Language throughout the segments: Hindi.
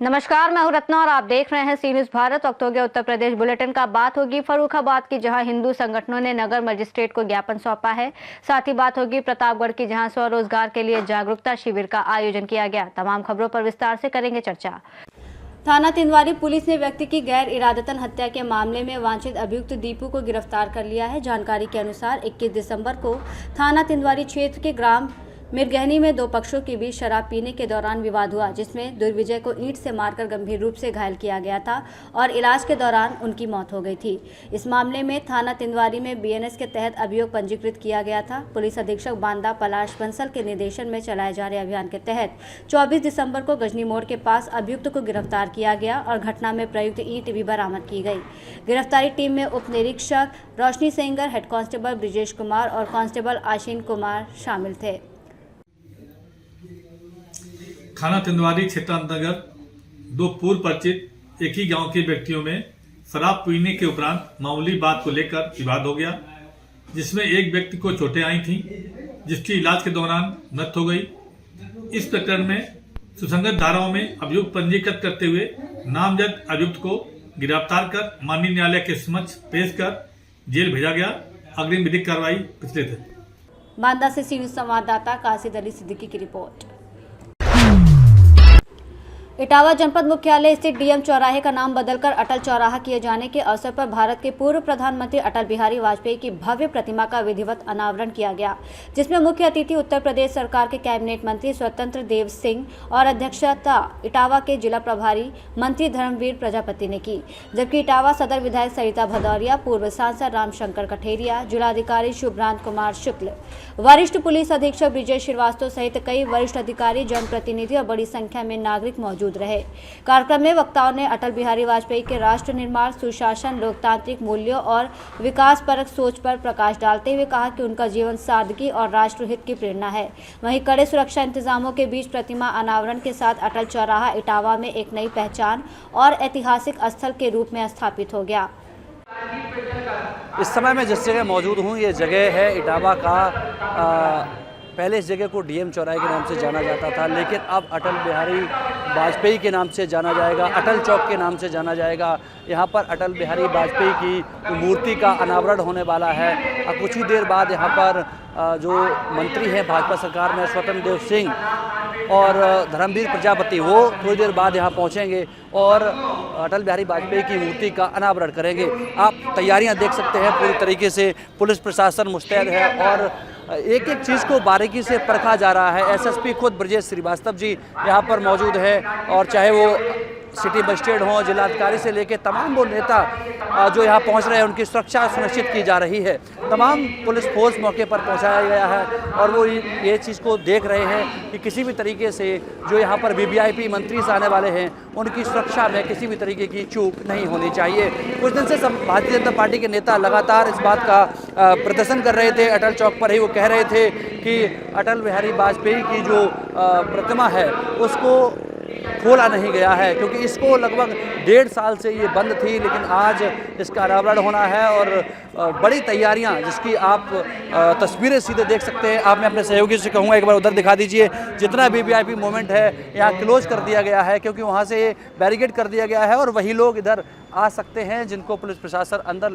नमस्कार, मैं हूं रत्ना और आप देख रहे हैं सी न्यूज भारत। वक्त हो गया उत्तर प्रदेश बुलेटिन का। बात होगी फर्रुखाबाद की, जहां हिंदू संगठनों ने नगर मजिस्ट्रेट को ज्ञापन सौंपा है। साथ ही बात होगी प्रतापगढ़ की, जहां स्वरोजगार के लिए जागरूकता शिविर का आयोजन किया गया। तमाम खबरों पर विस्तार से करेंगे चर्चा। थाना तिंदवारी पुलिस ने व्यक्ति की गैर इरादतन हत्या के मामले में वांछित अभियुक्त दीपू को गिरफ्तार कर लिया है। जानकारी के अनुसार 21 दिसंबर को थाना तिंदवारी क्षेत्र के ग्राम मिरगहनी में दो पक्षों के बीच शराब पीने के दौरान विवाद हुआ, जिसमें दुर्विजय को ईंट से मारकर गंभीर रूप से घायल किया गया था और इलाज के दौरान उनकी मौत हो गई थी। इस मामले में थाना तिंदवारी में बीएनएस के तहत अभियोग पंजीकृत किया गया था। पुलिस अधीक्षक बांदा पलाश बंसल के निर्देशन में चलाए जा रहे अभियान के तहत 24 दिसंबर को गजनी मोड़ के पास अभियुक्त को गिरफ्तार किया गया और घटना में प्रयुक्त ईंट भी बरामद की गई। गिरफ्तारी टीम में उप निरीक्षक रोशनी सेंगर, हेड कांस्टेबल ब्रिजेश कुमार और कांस्टेबल आशीन कुमार शामिल थे। थाना तिंदवारी क्षेत्र अंतर्गत दो पूर्व परिचित एक ही गांव के व्यक्तियों में शराब पीने के उपरांत मामूली बात को लेकर विवाद हो गया, जिसमें एक व्यक्ति को चोटें आई थीं, जिसकी इलाज के दौरान मृत्यु हो गई। इस प्रकरण में सुसंगत धाराओं में अभियुक्त पंजीकृत करते हुए नामजद अभियुक्त को गिरफ्तार कर माननीय न्यायालय के समक्ष पेश कर जेल भेजा गया। अग्रिम विधिक कार्रवाई प्रचलित है। बांदा से सी न्यूज संवाददाता कासिद अली सिद्दीकी की रिपोर्ट। इटावा जनपद मुख्यालय स्थित डीएम चौराहे का नाम बदलकर अटल चौराहा किए जाने के अवसर पर भारत के पूर्व प्रधानमंत्री अटल बिहारी वाजपेयी की भव्य प्रतिमा का विधिवत अनावरण किया गया, जिसमें मुख्य अतिथि उत्तर प्रदेश सरकार के कैबिनेट मंत्री स्वतंत्र देव सिंह और अध्यक्षता इटावा के जिला प्रभारी मंत्री धर्मवीर प्रजापति ने की। जबकि इटावा सदर विधायक सरिता भदौरिया, पूर्व सांसद रामशंकर कठेरिया, जिलाधिकारी शुभ्रांत कुमार शुक्ल, वरिष्ठ पुलिस अधीक्षक विजय श्रीवास्तव सहित कई वरिष्ठ अधिकारी, जनप्रतिनिधि और बड़ी संख्या में नागरिक मौजूद रहे। कार्यक्रम में वक्ताओं ने अटल बिहारी वाजपेयी के राष्ट्र निर्माण, सुशासन, लोकतांत्रिक मूल्यों और विकास परक सोच पर प्रकाश डालते हुए कहा कि उनका जीवन सादगी और राष्ट्रहित की प्रेरणा है। वहीं कड़े सुरक्षा इंतजामों के बीच प्रतिमा अनावरण के साथ अटल चौराहा इटावा में एक नई पहचान और ऐतिहासिक स्थल के रूप में स्थापित हो गया। इस समय मैं जिस जगह मौजूद हूँ, ये जगह है इटावा का पहले इस जगह को डीएम चौराहे के नाम से जाना जाता था, लेकिन अब अटल बिहारी वाजपेयी के नाम से जाना जाएगा, अटल चौक के नाम से जाना जाएगा। यहाँ पर अटल बिहारी वाजपेयी की मूर्ति का अनावरण होने वाला है। कुछ ही देर बाद यहाँ पर जो मंत्री हैं भाजपा सरकार में स्वतंत्र देव सिंह और धर्मवीर प्रजापति, वो थोड़ी देर बाद यहाँ पहुँचेंगे और अटल बिहारी वाजपेयी की मूर्ति का अनावरण करेंगे। आप तैयारियाँ देख सकते हैं, पूरी तरीके से पुलिस प्रशासन मुस्तैद है और एक एक चीज़ को बारीकी से परखा जा रहा है। एसएसपी खुद ब्रजेश श्रीवास्तव जी यहाँ पर मौजूद है और चाहे वो सिटी मजिस्ट्रेट हों, जिलाधिकारी से लेकर तमाम वो नेता जो यहाँ पहुँच रहे हैं, उनकी सुरक्षा सुनिश्चित की जा रही है। तमाम पुलिस फोर्स मौके पर पहुँचाया गया है और वो ये चीज़ को देख रहे हैं कि किसी भी तरीके से जो यहाँ पर वीवीआईपी मंत्री से आने वाले हैं, उनकी सुरक्षा में किसी भी तरीके की चूक नहीं होनी चाहिए। कुछ दिन से भारतीय जनता पार्टी के नेता लगातार इस बात का प्रदर्शन कर रहे थे। अटल चौक पर ही वो कह रहे थे कि अटल बिहारी वाजपेयी की जो प्रतिमा है उसको खोला नहीं गया है, क्योंकि इसको लगभग 1.5 साल से ये बंद थी, लेकिन आज इसका अनावरण होना है और बड़ी तैयारियां, जिसकी आप तस्वीरें सीधे देख सकते हैं। आप मैं अपने सहयोगी से कहूँगा एक बार उधर दिखा दीजिए। जितना वीवीआईपी मोमेंट है यहाँ क्लोज कर दिया गया है, क्योंकि वहाँ से बैरिकेड कर दिया गया है और वही लोग इधर आ सकते हैं जिनको पुलिस प्रशासन अंदर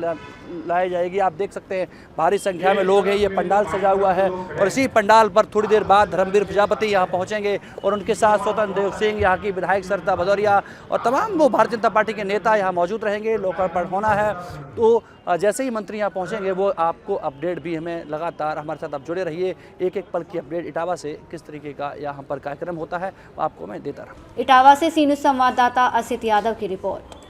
लाई जाएगी। आप देख सकते हैं भारी संख्या में लोग हैं, ये पंडाल सजा हुआ है और इसी पंडाल पर थोड़ी देर बाद धर्मवीर प्रजापति यहाँ पहुँचेंगे और उनके साथ स्वतंत्र देव सिंह, यहाँ की विधायक सरिता भदौरिया और तमाम वो भारतीय जनता पार्टी के नेता यहाँ मौजूद रहेंगे। लोकार्पण होना है, तो जैसे ही मंत्री यहाँ पहुँचेंगे वो आपको अपडेट भी हमें लगातार हमारे साथ आप जुड़े रहिए। एक एक पल की अपडेट इटावा से किस तरीके का यहाँ पर कार्यक्रम होता है आपको मैं देता रहा। इटावा से सी न्यूज संवाददाता असित यादव की रिपोर्ट।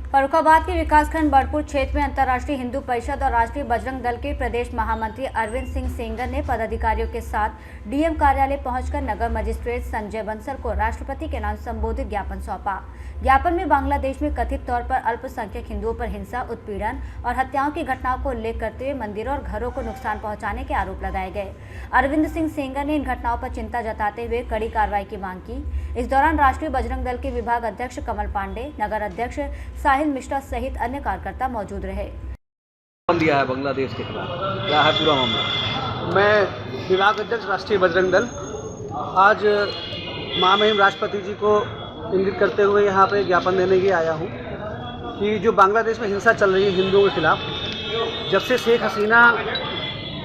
फर्रुखाबाद के विकासखंड बड़पुर क्षेत्र में अंतर्राष्ट्रीय हिंदू परिषद और राष्ट्रीय बजरंग दल के प्रदेश महामंत्री अरविंद सिंह सेंगर ने पदाधिकारियों के साथ डीएम कार्यालय पहुंचकर नगर मजिस्ट्रेट संजय बंसल को राष्ट्रपति के नाम संबोधित ज्ञापन सौंपा। ज्ञापन में बांग्लादेश में कथित तौर पर अल्पसंख्यक हिंदुओं पर हिंसा, उत्पीड़न और हत्याओं की घटनाओं को उल्लेख करते हुए मंदिरों और घरों को नुकसान पहुंचाने के आरोप लगाए गए। अरविंद सिंह सेंगर ने इन घटनाओं पर चिंता जताते हुए कड़ी कार्रवाई की मांग की। इस दौरान राष्ट्रीय बजरंग दल के विभाग अध्यक्ष कमल पांडे, नगर अध्यक्ष साहिल मिश्रा सहित अन्य कार्यकर्ता मौजूद रहे। दिया है बांग्लादेश के खिलाफ, क्या है पूरा मामला? मैं विभाग अध्यक्ष राष्ट्रीय बजरंग दल आज महामहिम राष्ट्रपति जी को इंगित करते हुए यहाँ पे ज्ञापन देने के आया हूँ कि जो बांग्लादेश में हिंसा चल रही है हिंदुओं के खिलाफ, जब से शेख हसीना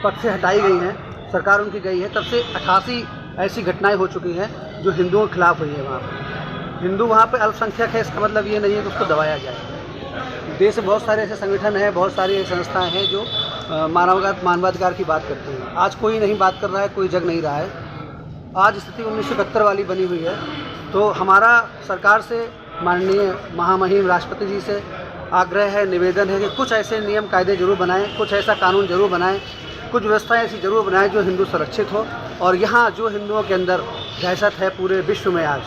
पद से हटाई गई हैं, सरकार उनकी गई है, तब से 88 ऐसी घटनाएं हो चुकी हैं जो हिंदुओं के खिलाफ हुई है। वहाँ पर हिंदू वहाँ पे अल्पसंख्यक है, इसका मतलब ये नहीं है कि उसको दबाया जाए। देश में बहुत सारे ऐसे संगठन हैं, बहुत सारी ऐसी संस्थाएं हैं जो मानवाधिकार की बात करती हैं। आज कोई नहीं बात कर रहा है, कोई जग नहीं रहा है। आज स्थिति 1971 वाली बनी हुई है। तो हमारा सरकार से, माननीय महामहिम राष्ट्रपति जी से आग्रह है, निवेदन है कि कुछ ऐसे नियम कायदे जरूर बनाएं, कुछ ऐसा कानून जरूर बनाएं, कुछ व्यवस्थाएं ऐसी जरूर बनाएं जो हिंदू सुरक्षित हो, और यहाँ जो हिंदुओं के अंदर दहशत है पूरे विश्व में आज,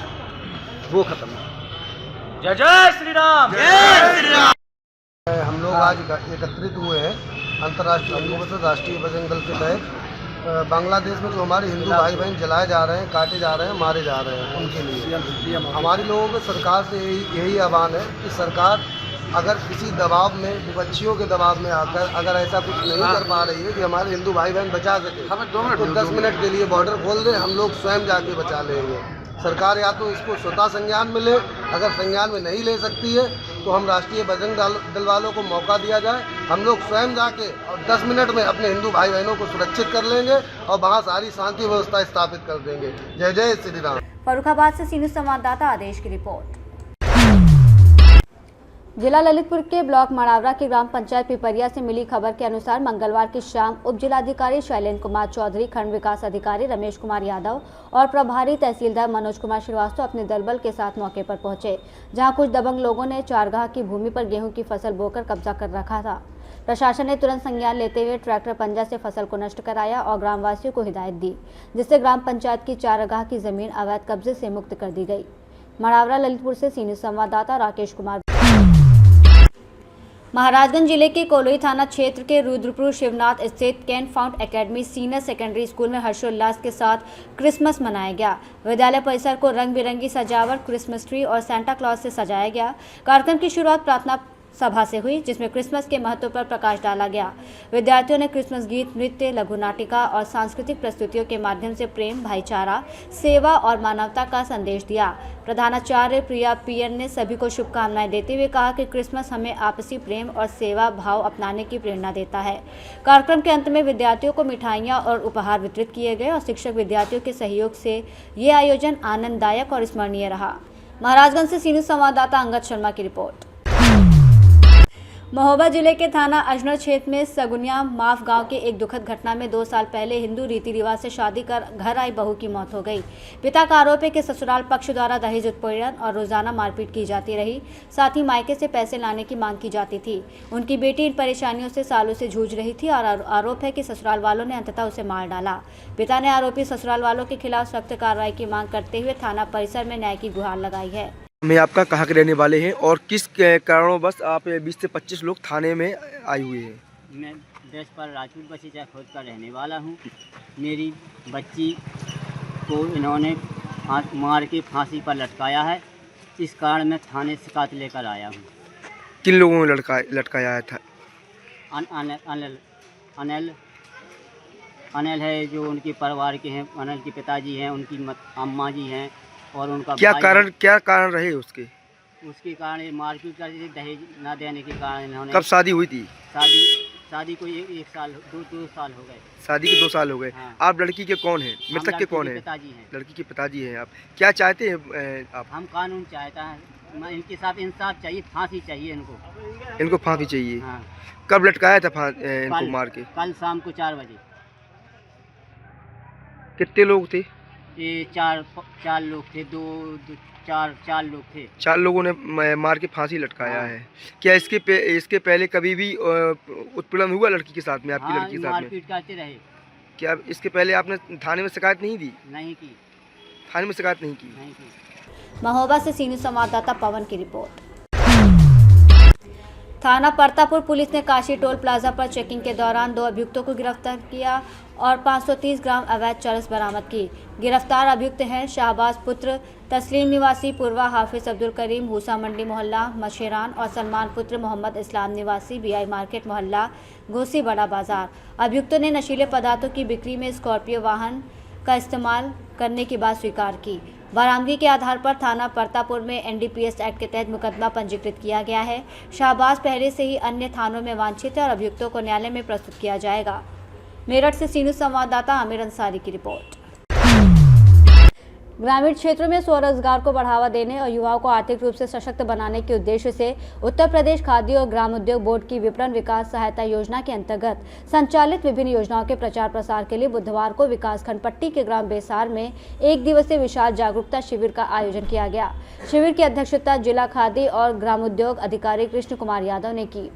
वो खत्म हो। जय जय श्री राम। हम लोग आज एकत्रित हुए हैं अंतर्राष्ट्रीय हिंदू परिषद राष्ट्रीय बजरंग दल के तहत बांग्लादेश में जो हमारे हिंदू भाई बहन जलाए जा रहे हैं, काटे जा रहे हैं, मारे जा रहे हैं, उनके लिए हमारे लोगों को सरकार से यही आह्वान है कि सरकार अगर किसी दबाव में, विपक्षियों के दबाव में आकर अगर ऐसा कुछ नहीं कर पा रही है कि हमारे हिंदू भाई बहन बचा सके, तो 10 मिनट के लिए बॉर्डर खोल दें, हम लोग स्वयं जाके बचा लेंगे। सरकार या तो इसको स्वतः संज्ञान में ले, अगर संज्ञान में नहीं ले सकती है तो हम राष्ट्रीय बजरंग दल वालों को मौका दिया जाए, हम लोग स्वयं जाके और 10 मिनट में अपने हिंदू भाई बहनों को सुरक्षित कर लेंगे और वहाँ सारी शांति व्यवस्था स्थापित कर देंगे। जय जय श्री राम। फर्रुखाबाद से सी न्यूज़ संवाददाता आदेश की रिपोर्ट। जिला ललितपुर के ब्लॉक मड़ावरा की ग्राम पंचायत पिपरिया से मिली खबर के अनुसार मंगलवार की शाम उप जिलाधिकारी शैलेंद्र कुमार चौधरी, खंड विकास अधिकारी रमेश कुमार यादव और प्रभारी तहसीलदार मनोज कुमार श्रीवास्तव अपने दलबल के साथ मौके पर पहुंचे, जहां कुछ दबंग लोगों ने चारगाह की भूमि पर गेहूं की फसल बोकर कब्जा कर रखा था। प्रशासन ने तुरंत संज्ञान लेते हुए ट्रैक्टर पंजा से फसल को नष्ट कराया और ग्रामवासियों को हिदायत दी, जिससे ग्राम पंचायत की चारगाह की जमीन अवैध कब्जे से मुक्त कर दी गई। मड़ावरा ललितपुर से सी न्यूज़ संवाददाता राकेश कुमार। महाराजगंज जिले के कोलोई थाना क्षेत्र के रुद्रपुर शिवनाथ स्थित can found academy senior secondary school में हर्षोल्लास के साथ क्रिसमस मनाया गया। विद्यालय परिसर को रंग बिरंगी सजावट, क्रिसमस ट्री और सेंटा क्लॉज से सजाया गया। कार्यक्रम की शुरुआत प्रार्थना सभा से हुई, जिसमें क्रिसमस के महत्व पर प्रकाश डाला गया। विद्यार्थियों ने क्रिसमस गीत, नृत्य, लघु नाटिका और सांस्कृतिक प्रस्तुतियों के माध्यम से प्रेम, भाईचारा, सेवा और मानवता का संदेश दिया। प्रधानाचार्य प्रिया पियर ने सभी को शुभकामनाएं देते हुए कहा कि क्रिसमस हमें आपसी प्रेम और सेवा भाव अपनाने की प्रेरणा देता है। कार्यक्रम के अंत में विद्यार्थियों को मिठाइयां और उपहार वितरित किए गए और शिक्षक विद्यार्थियों के सहयोग से ये आयोजन आनंददायक और स्मरणीय रहा। महाराजगंज से सी न्यूज़ संवाददाता अंगद शर्मा की रिपोर्ट। महोबा जिले के थाना अजनर क्षेत्र में सगुनिया माफ गांव के एक दुखद घटना में 2 साल पहले हिंदू रीति रिवाज से शादी कर घर आई बहू की मौत हो गई। पिता का आरोप है कि ससुराल पक्ष द्वारा दहेज उत्पीड़न और रोजाना मारपीट की जाती रही, साथ ही मायके से पैसे लाने की मांग की जाती थी। उनकी बेटी इन परेशानियों से सालों से जूझ रही थी और आरोप है कि ससुराल वालों ने अंततः उसे मार डाला। पिता ने आरोपी ससुराल वालों के खिलाफ सख्त कार्रवाई की मांग करते हुए थाना परिसर में न्याय की गुहार लगाई है। मैं आपका कहाँ के रहने वाले हैं और किस कारणवश आप 20 से 25 लोग थाने में आए हुए हैं? मैं देश पर राजपूत बसीचा खोद का रहने वाला हूँ। मेरी बच्ची को इन्होंने मार के फांसी पर लटकाया है, इस कारण मैं थाने शिकायत लेकर आया हूँ। किन लोगों ने लटकाया था? अनिल है जो उनके परिवार के हैं, अनिल के पिताजी हैं, उनकी अम्मा जी हैं और उनका क्या कारण रहे उसके कारण ये मारपीट करते थे, दहेज ना देने के कारण इन्होंने। कब शादी हुई थी? शादी को 1 साल 2 साल हो गए। शादी के 2 साल हो गए। हाँ। आप लड़की के कौन हैं? मृतक के कौन हैं? पिताजी हैं। लड़की के पिताजी हैं आप। क्या चाहते हैं आप? हम कानून चाहता है, इनके साथ इंसाफ चाहिए, फांसी चाहिए इनको फांसी चाहिए। हाँ। कब लटकाया था इनको मार के? कल शाम को 4 बजे। कितने लोग थे? ये चार लोग थे, चार लोग थे। 4 लोगों ने मार के फांसी लटकाया। हाँ। है। क्या इसके पहले कभी भी उत्पीड़न हुआ लड़की के साथ में, आपकी लड़की के साथ में? मारपीट करते रहे। क्या इसके पहले आपने थाने में शिकायत नहीं दी? नहीं की। थाने में शिकायत नहीं की। महोबा से सी न्यूज़ संवाददाता पवन की रिपोर्ट। थाना परतापुर पुलिस ने काशी टोल प्लाजा पर चेकिंग के दौरान 2 अभियुक्तों को गिरफ्तार किया और 530 ग्राम अवैध चरस बरामद की। गिरफ्तार अभियुक्त हैं शाहबाज पुत्र तस्लीम निवासी पूर्वा, हाफिज अब्दुल करीम भूसा मंडी मोहल्ला मशेरान और सलमान पुत्र मोहम्मद इस्लाम निवासी BI मार्केट मोहल्ला घोसी बड़ा बाजार। अभियुक्तों ने नशीले पदार्थों की बिक्री में स्कॉर्पियो वाहन का इस्तेमाल करने की बात स्वीकार की। बरामदगी के आधार पर थाना परतापुर में NDPS एक्ट के तहत मुकदमा पंजीकृत किया गया है। शाहबाज पहले से ही अन्य थानों में वांछित है और अभियुक्तों को न्यायालय में प्रस्तुत किया जाएगा। मेरठ से सीनू संवाददाता आमिर अंसारी की रिपोर्ट। ग्रामीण क्षेत्रों में स्वरोजगार को बढ़ावा देने और युवाओं को आर्थिक रूप से सशक्त बनाने के उद्देश्य से उत्तर प्रदेश खादी और ग्रामोद्योग बोर्ड की विपणन विकास सहायता योजना के अंतर्गत संचालित विभिन्न योजनाओं के प्रचार प्रसार के लिए बुधवार को विकासखंड पट्टी के ग्राम बेसार में 1 दिवसीय विशाल जागरूकता शिविर का आयोजन किया गया। शिविर की अध्यक्षता जिला खादी और ग्रामोद्योग अधिकारी कृष्ण कुमार यादव ने की।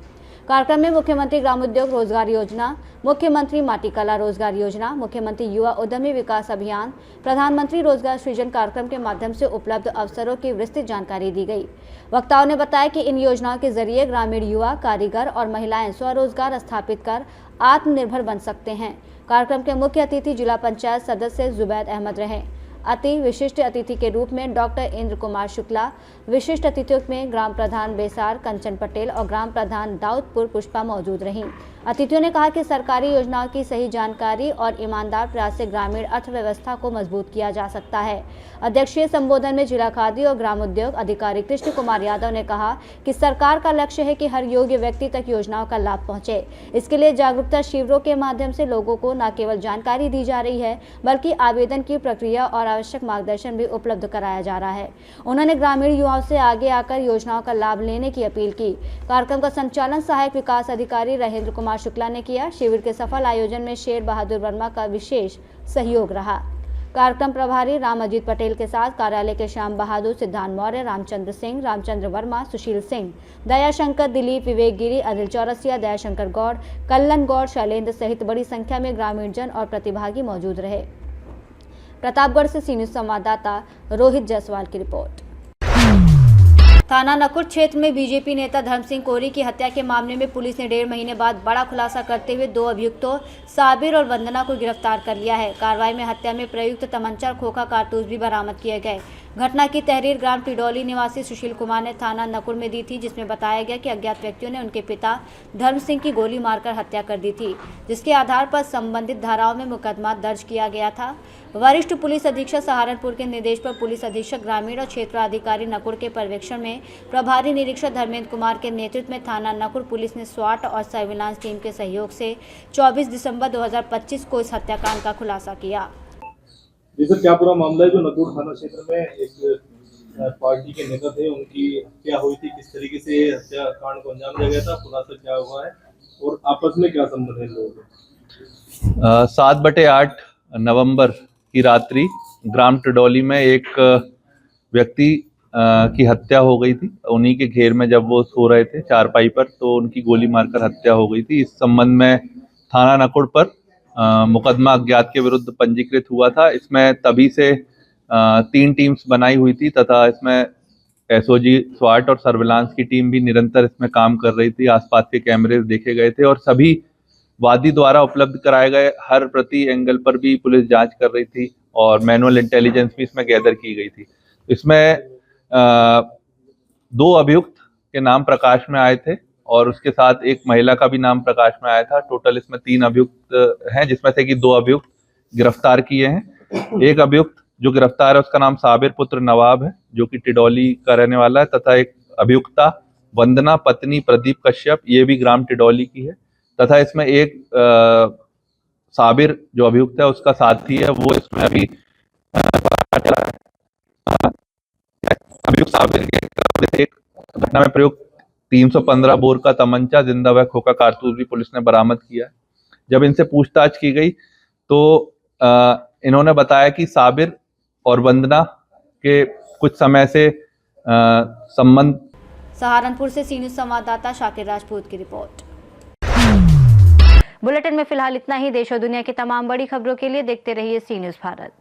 कार्यक्रम में मुख्यमंत्री ग्रामोद्योग रोजगार योजना, मुख्यमंत्री माटी कला रोजगार योजना, मुख्यमंत्री युवा उद्यमी विकास अभियान, प्रधानमंत्री रोजगार सृजन कार्यक्रम के माध्यम से उपलब्ध अवसरों की विस्तृत जानकारी दी गई। वक्ताओं ने बताया कि इन योजनाओं के जरिए ग्रामीण युवा, कारीगर और महिलाएं स्वरोजगार स्थापित कर आत्मनिर्भर बन सकते हैं। कार्यक्रम के मुख्य अतिथि जिला पंचायत सदस्य जुबैद अहमद रहे। अति विशिष्ट अतिथि के रूप में डॉक्टर इंद्र कुमार शुक्ला, विशिष्ट अतिथियों में ग्राम प्रधान बेसार कंचन पटेल और ग्राम प्रधान दाऊदपुर पुष्पा मौजूद रहीं। अतिथियों ने कहा कि सरकारी योजनाओं की सही जानकारी और ईमानदार प्रयास से ग्रामीण अर्थव्यवस्था को मजबूत किया जा सकता है। अध्यक्षीय संबोधन में जिला खादी और ग्रामोद्योग अधिकारी कृष्ण कुमार यादव ने कहा कि सरकार का लक्ष्य है कि हर योग्य व्यक्ति तक योजनाओं का लाभ पहुंचे। इसके लिए जागरूकता शिविरों के माध्यम से लोगों को न केवल जानकारी दी जा रही है, बल्कि आवेदन की प्रक्रिया और आवश्यक मार्गदर्शन भी उपलब्ध कराया जा रहा है। उन्होंने ग्रामीण युवाओं से आगे आकर योजनाओं का लाभ लेने की अपील की। कार्यक्रम का संचालन सहायक विकास अधिकारी रहेंद्र कुमार शुक्ला ने किया। शिविर के सफल आयोजन में शेर बहादुर वर्मा का विशेष सहयोग रहा। कार्यक्रम प्रभारी राम अजीत पटेल के साथ कार्यालय के श्याम बहादुर, सिद्धांत मौर्य, रामचंद्र सिंह, रामचंद्र वर्मा, सुशील सिंह, दयाशंकर, दिलीप, विवेक गिरी, अनिल चौरसिया, दयाशंकर गौड़, कल्लन गौड़, शैलेंद्र सहित बड़ी संख्या में ग्रामीण जन और प्रतिभागी मौजूद रहे। प्रतापगढ़ से सी न्यूज़ संवाददाता रोहित जायसवाल की रिपोर्ट। थाना नकुर क्षेत्र में बीजेपी नेता धर्म सिंह कोहरी की हत्या के मामले में पुलिस ने 1.5 महीने बाद बड़ा खुलासा करते हुए 2 अभियुक्तों साबिर और वंदना को गिरफ्तार कर लिया है। कार्रवाई में हत्या में प्रयुक्त तमंचा और खोखा कारतूस भी बरामद किए गए। घटना की तहरीर ग्राम टिडौली निवासी सुशील कुमार ने थाना नकुर में दी थी, जिसमें बताया गया कि अज्ञात व्यक्तियों ने उनके पिता धर्म सिंह की गोली मारकर हत्या कर दी थी, जिसके आधार पर संबंधित धाराओं में मुकदमा दर्ज किया गया था। वरिष्ठ पुलिस अधीक्षक सहारनपुर के निर्देश पर पुलिस अधीक्षक ग्रामीण और क्षेत्राधिकारी नकुर के पर्यवेक्षण में प्रभारी निरीक्षक धर्मेंद्र कुमार के नेतृत्व में थाना नकुर पुलिस ने स्वाट और सर्विलांस टीम के सहयोग से 24 दिसंबर 2025 को इस हत्याकांड का खुलासा किया। जी सर, क्या पूरा मामला है जो नकुर थाना क्षेत्र में एक पार्टी के नेता थे, उनकी हत्या हुई थी, किस तरीके से हत्याकांड को अंजाम दिया गया था, खुलासा क्या हुआ है और आपस में क्या संबंध है लोगों के? 7/8 नवंबर की रात्रि ग्राम टिडौली में एक व्यक्ति की हत्या हो गई थी। उन्हीं के घेर में जब वो सो रहे थे चारपाई पर, तो उनकी गोली मारकर हत्या हो गई थी। इस संबंध में थाना नकुड़ पर मुकदमा अज्ञात के विरुद्ध पंजीकृत हुआ था। इसमें तभी से 3 टीम्स बनाई हुई थी तथा इसमें एसओजी, स्वाट और सर्विलांस की टीम भी निरंतर इसमें काम कर रही थी। आसपास के कैमरे देखे गए थे और सभी वादी द्वारा उपलब्ध कराए गए हर प्रति एंगल पर भी पुलिस जांच कर रही थी और मैनुअल इंटेलिजेंस भी इसमें गैदर की गई थी। इसमें 2 अभियुक्त के नाम प्रकाश में आए थे और उसके साथ एक महिला का भी नाम प्रकाश में आया था। टोटल इसमें 3 अभियुक्त हैं, जिसमें से कि 2 अभियुक्त गिरफ्तार किए हैं। एक अभियुक्त जो गिरफ्तार है उसका नाम साबिर पुत्र नवाब है, जो कि टिडौली का रहने वाला है, तथा एक अभियुक्ता वंदना पत्नी प्रदीप कश्यप, ये भी ग्राम टिडौली की है। तथा इसमें एक साबिर जो अभियुक्त है उसका साथी है, वो इसमें अभी अभियुक्त साबिर के एक घटना में प्रयुक्त 315 बोर का तमंचा, जिंदा व खोखा कारतूस भी पुलिस ने बरामद किया है। जब इनसे पूछताछ की गई तो इन्होंने बताया कि साबिर और वंदना के कुछ समय से संबंध। सहारनपुर से सी न्यूज़ संवाददाता शाकिर राजपूत की रिपोर्ट। बुलेटिन में फिलहाल इतना ही। देश और दुनिया की तमाम बड़ी खबरों के लिए देखते रहिए सी न्यूज़ भारत।